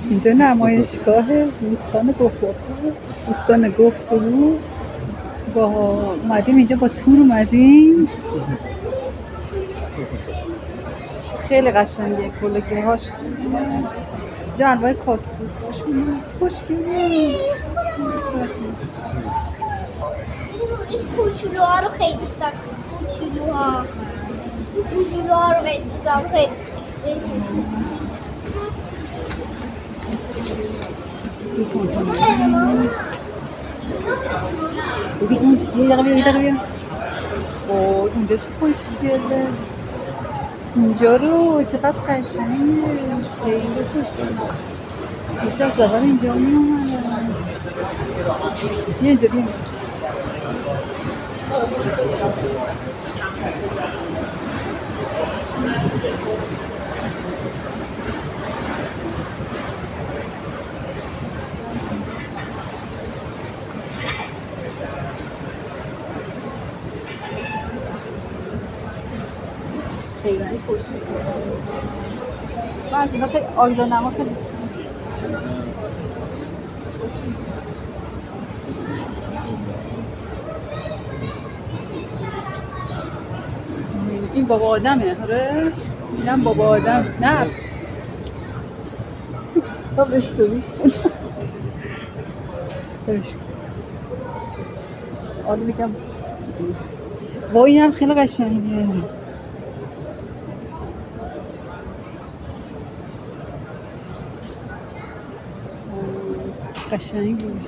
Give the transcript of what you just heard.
اینجا نمایشگاه دوستان گفتگو با اومدیم اینجا با تور اومدیم. خیلی قشنگه، کلگی هاش اینجا انواع کاکتوس هاش خوشگله. این کوچولوها رو خیلی دوست دارم. کوچولوها رو خیلی دوست دارم. ببین یه دقیقه بیا. اوه اینجا چه خوشگله. اینجا رو چقدر قشنگه. خیلی خوشگله. خوش از زبان اینجا می اومدن. بیا اینجا بیا اینجا. خیلی خوشگله. من از اینا خیلی آیلا نما خیلی دوست دارم. این بابا آدمه. آره اینم بابا آدم. نه خب استوری آره میگم وای اینم خیلی قشنگه. قشنگ بود.